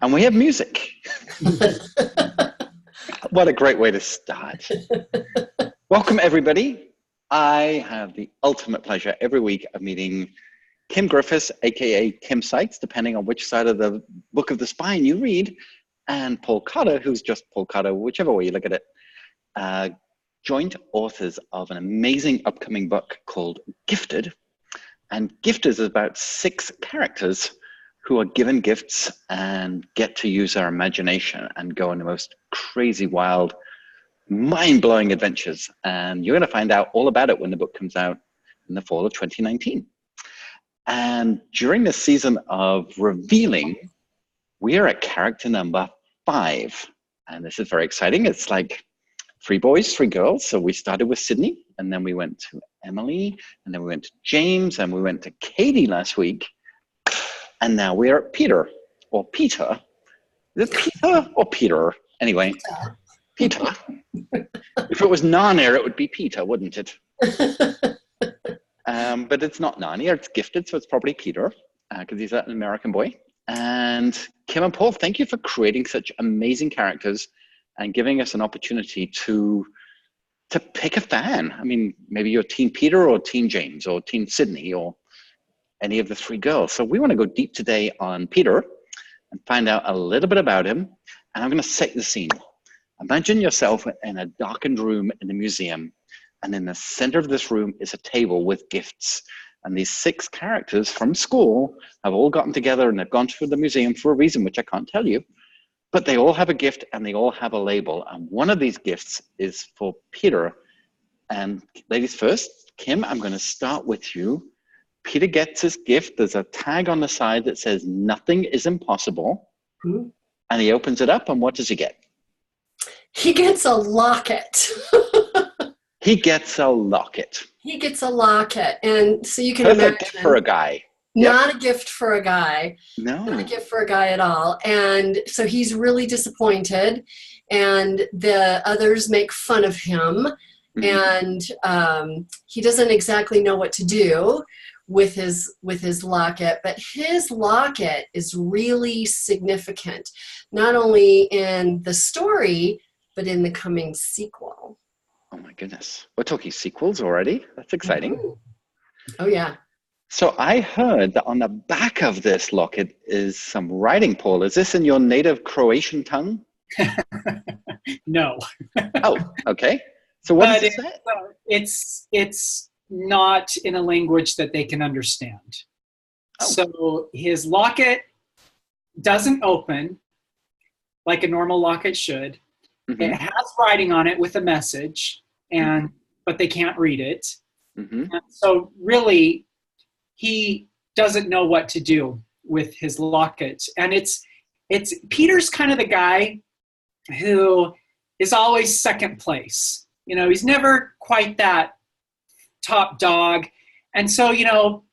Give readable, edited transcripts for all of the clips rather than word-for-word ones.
And we have music. What a great way to start. Welcome, everybody. I have the ultimate pleasure every week of meeting Kim Griffiths, aka Kim Sykes, depending on which side of the Book of the Spine you read, and Paul Cotter, who's just Paul Cotter, whichever way you look at it, joint authors of an amazing upcoming book called Gifted. And Gifted is about 6 characters who are given gifts and get to use their imagination and go on the most crazy, wild, mind-blowing adventures. And you're going to find out all about it when the book comes out in the fall of 2019. And during this season of revealing, we are at character number 5. And this is very exciting. It's like 3 boys, 3 girls. So we started with Sydney, and then we went to Emily, and then we went to James, and we went to Katie last week. And now we're at Peter, or Peter. Is it Peter or Peter? Anyway, Peter. If it was Narnia, it would be Peter, wouldn't it? But it's not Narnia, it's Gifted, so it's probably Peter, because he's an American boy. And Kim and Paul, thank you for creating such amazing characters and giving us an opportunity to pick a fan. I mean, maybe you're Team Peter or Team James or Team Sydney or any of the 3 girls. So we want to go deep today on Peter and find out a little bit about him. And I'm going to set the scene. Imagine yourself in a darkened room in a museum. And in the center of this room is a table with gifts. And these 6 characters from school have all gotten together and they've gone to the museum for a reason, which I can't tell you. But they all have a gift and they all have a label. And one of these gifts is for Peter. And ladies first, Kim, I'm going to start with you. Peter gets his gift. There's a tag on the side that says, "Nothing is impossible." Mm-hmm. And he opens it up, and what does he get? He gets a locket. He gets a locket. He gets a locket. And so you can Perfect imagine. gift for a guy. Not Yep. a gift for a guy. No. Not a gift for a guy at all. And so he's really disappointed. And the others make fun of him. Mm-hmm. And he doesn't exactly know what to do with his locket, but his locket is really significant, not only in the story, but in the coming sequel. Oh my goodness. We're talking sequels already? That's exciting. Mm-hmm. Oh yeah. So I heard that on the back of this locket is some writing, Paul. Is this in your native Croatian tongue? No. Oh, okay. So what does it say? It's not in a language that they can understand. Oh. So his locket doesn't open like a normal locket should. Mm-hmm. It has writing on it with a message, but they can't read it. Mm-hmm. And so really, he doesn't know what to do with his locket. And it's Peter's kind of the guy who is always second place. You know, he's never quite that top dog. And so, you know,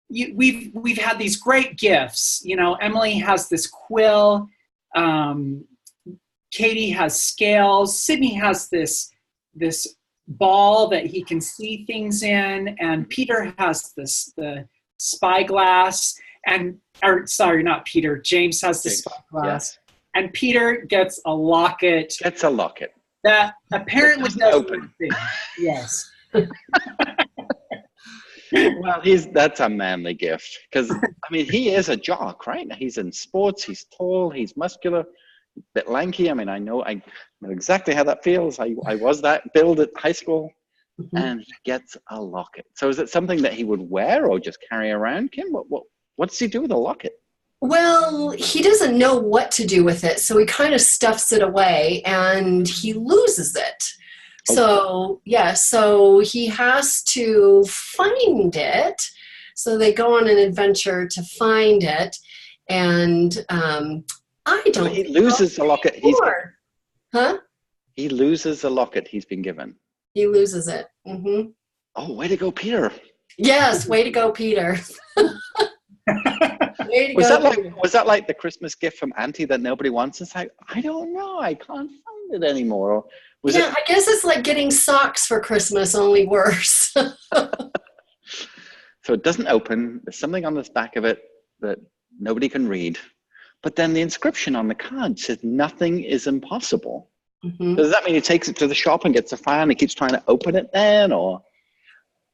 we've had these great gifts. You know, Emily has this quill. Katie has scales. Sydney has this ball that he can see things in. And Peter has the spyglass. Not Peter. James has the spyglass. Yes. And Peter gets a locket. Gets a locket. That apparently doesn't open. Yes. Well, that's a manly gift because I mean he is a jock, right? He's in sports. He's tall. He's muscular, a bit lanky. I mean, I know exactly how that feels. I was that build at high school, and he gets a locket. So is it something that he would wear or just carry around, Kim? What does he do with a locket? Well, he doesn't know what to do with it, so he kind of stuffs it away and he loses it. Okay. So he has to find it. So they go on an adventure to find it, and He loses the locket. He loses the locket he's been given. He loses it. Mm-hmm. Oh, way to go, Peter! Yes, way to go, Peter. Was that like the Christmas gift from Auntie that nobody wants? It's like, I don't know, I can't find it anymore. I guess it's like getting socks for Christmas, only worse. So it doesn't open. There's something on the back of it that nobody can read. But then the inscription on the card says, nothing is impossible. Mhm. Does that mean he takes it to the shop and gets a file and he keeps trying to open it then, or?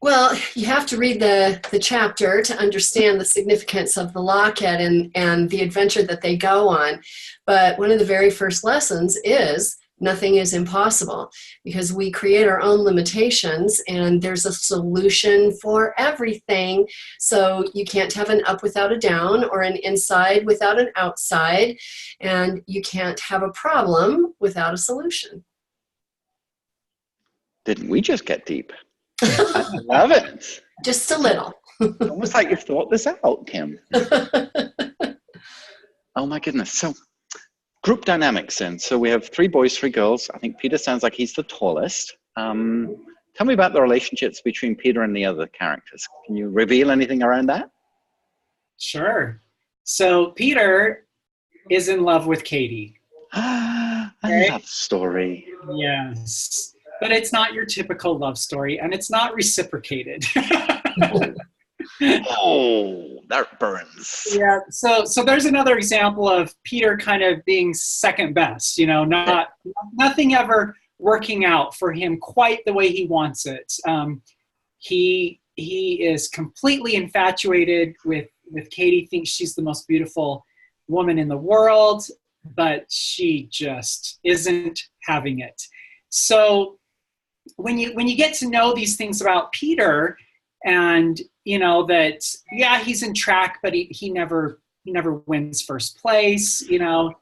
Well, you have to read the chapter to understand the significance of the locket and the adventure that they go on. But one of the very first lessons is nothing is impossible, because we create our own limitations and there's a solution for everything. So you can't have an up without a down, or an inside without an outside, and you can't have a problem without a solution. Didn't we just get deep? I love it. Just a little. Almost like you've thought this out, Kim. Oh my goodness. So group dynamics then. So we have 3 boys, 3 girls. I think Peter sounds like he's the tallest. Tell me about the relationships between Peter and the other characters. Can you reveal anything around that? Sure. So Peter is in love with Katie. A love story. Yes. But it's not your typical love story, and it's not reciprocated. Oh, that burns. Yeah. So there's another example of Peter kind of being second best, nothing ever working out for him quite the way he wants it. He is completely infatuated with Katie, thinks she's the most beautiful woman in the world, but she just isn't having it. So when you get to know these things about Peter, and that he's in track, but he never wins first place. He can't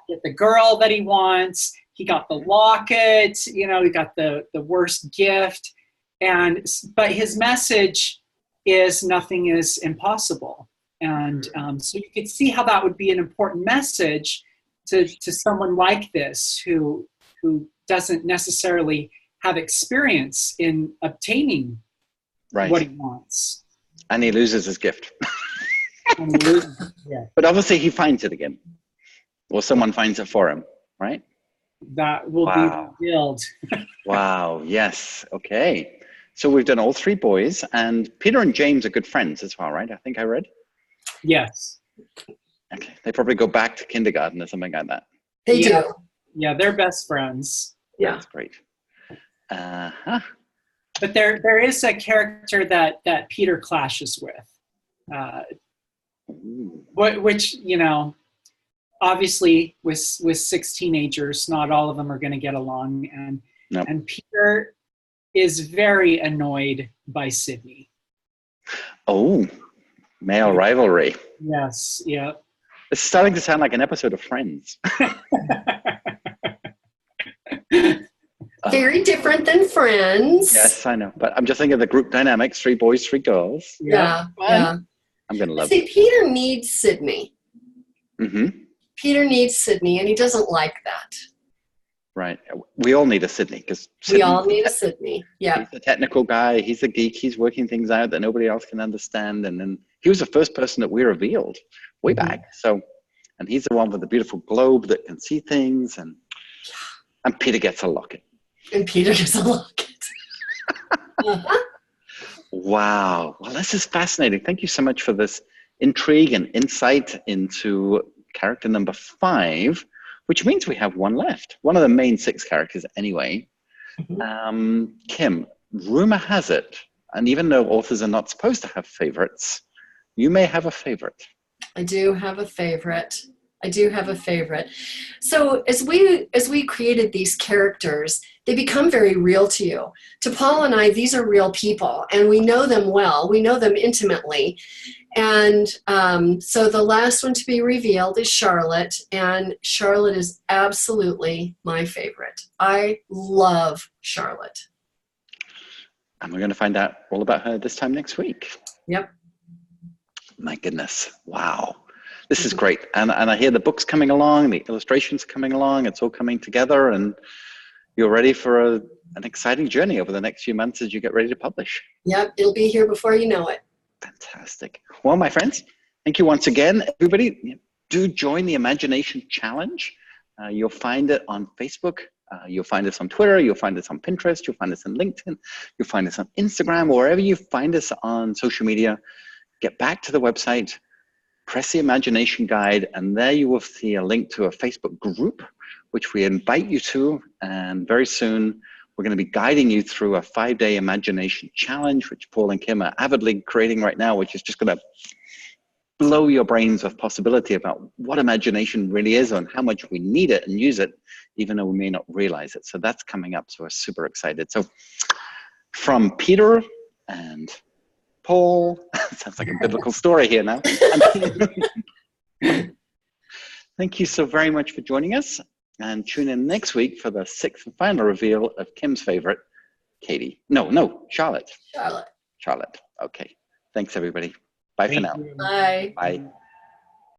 get the girl that he wants. He got the locket. He got the worst gift, but his message is nothing is impossible. And so you could see how that would be an important message to someone like this who doesn't necessarily have experience in obtaining what he wants. And he loses his gift. Yeah. But obviously he finds it again. Or someone finds it for him, right? That will be revealed. Wow, yes. Okay. So we've done all 3 boys, and Peter and James are good friends as well, right? I think I read. Yes. Okay. They probably go back to kindergarten or something like that. They do. Yeah, they're best friends. Yeah. That's great. Uh-huh. But there is a character that Peter clashes with, which obviously with 6 teenagers, not all of them are going to get along, and Peter is very annoyed by Sydney. Oh, male rivalry. Yes. Yeah. It's starting to sound like an episode of Friends. Very different than Friends. Yes, I know. But I'm just thinking of the group dynamics, 3 boys, 3 girls. Yeah. I'm going to love See, it. Peter needs Sydney. Mm-hmm. Peter needs Sydney, and he doesn't like that. Right. We all need a Sydney, because We all need a Sydney. Yeah. He's the technical guy. He's the geek. He's working things out that nobody else can understand. And then he was the first person that we revealed way back. So, and he's the one with the beautiful globe that can see things. And Peter gets a locket. And Peter gets a locket. Wow. Well, this is fascinating. Thank you so much for this intrigue and insight into character number 5, which means we have 1 left. One of the main 6 characters anyway. Kim, rumor has it, and even though authors are not supposed to have favorites, you may have a favorite. I do have a favorite. So as we created these characters, they become very real to you. To Paul and I, these are real people, and we know them well. We know them intimately. And so the last one to be revealed is Charlotte, and Charlotte is absolutely my favorite. I love Charlotte. And we're going to find out all about her this time next week. Yep. My goodness. Wow. This is great. And I hear the book's coming along, the illustrations coming along, it's all coming together, and you're ready for an exciting journey over the next few months as you get ready to publish. Yep, it'll be here before you know it. Fantastic. Well, my friends, thank you once again. Everybody, do join the Imagination Challenge. You'll find it on Facebook. You'll find us on Twitter. You'll find us on Pinterest. You'll find us on LinkedIn. You'll find us on Instagram. Wherever you find us on social media, get back to the website. press the imagination guide, and there you will see a link to a Facebook group, which we invite you to. And very soon, we're going to be guiding you through a 5-day imagination challenge, which Paul and Kim are avidly creating right now, which is just going to blow your brains with possibility about what imagination really is and how much we need it and use it, even though we may not realize it. So that's coming up. So we're super excited. So from Peter and Paul, sounds like a biblical story here now. Thank you so very much for joining us, and tune in next week for the 6th and final reveal of Kim's favorite, Katie. No, Charlotte. Charlotte. Charlotte. Okay. Thanks, everybody. Bye for now. Bye. Bye.